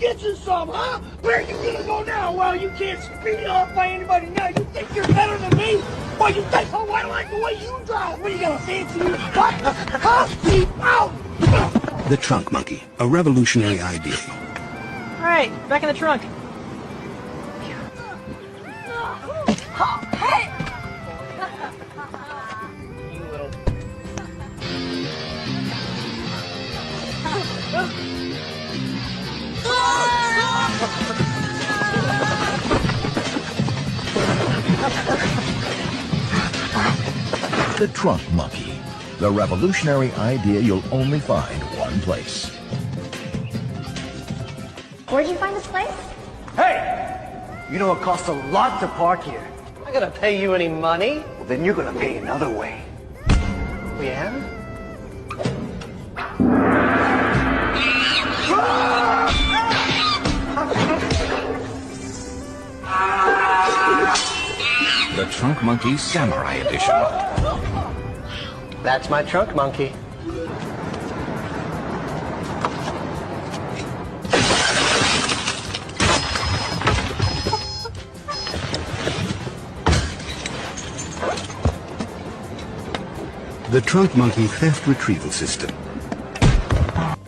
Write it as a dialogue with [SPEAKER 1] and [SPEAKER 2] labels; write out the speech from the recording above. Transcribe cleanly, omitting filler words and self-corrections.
[SPEAKER 1] get you some, huh? Where are you gonna go now? Well, you can't speed up by anybody now. You think you're better than me? Well, you think, oh, I like the way you drive. What, are you gonna fancy me? What? Huh? Keep out!
[SPEAKER 2] The trunk monkey, a revolutionary idea.
[SPEAKER 3] All right, back in the trunk.
[SPEAKER 1] Hey!
[SPEAKER 3] You little...
[SPEAKER 4] The trunk monkey, the revolutionary idea you'll only find one place.
[SPEAKER 5] Where'd you find this place?
[SPEAKER 6] Hey! You know it costs a lot to park here. I gotta pay you any money? Well, then you're gonna pay another way. Oh, yeah?
[SPEAKER 2] The Trunk Monkey Samurai Edition.
[SPEAKER 6] That's my trunk monkey.
[SPEAKER 2] The Trunk Monkey Theft Retrieval System.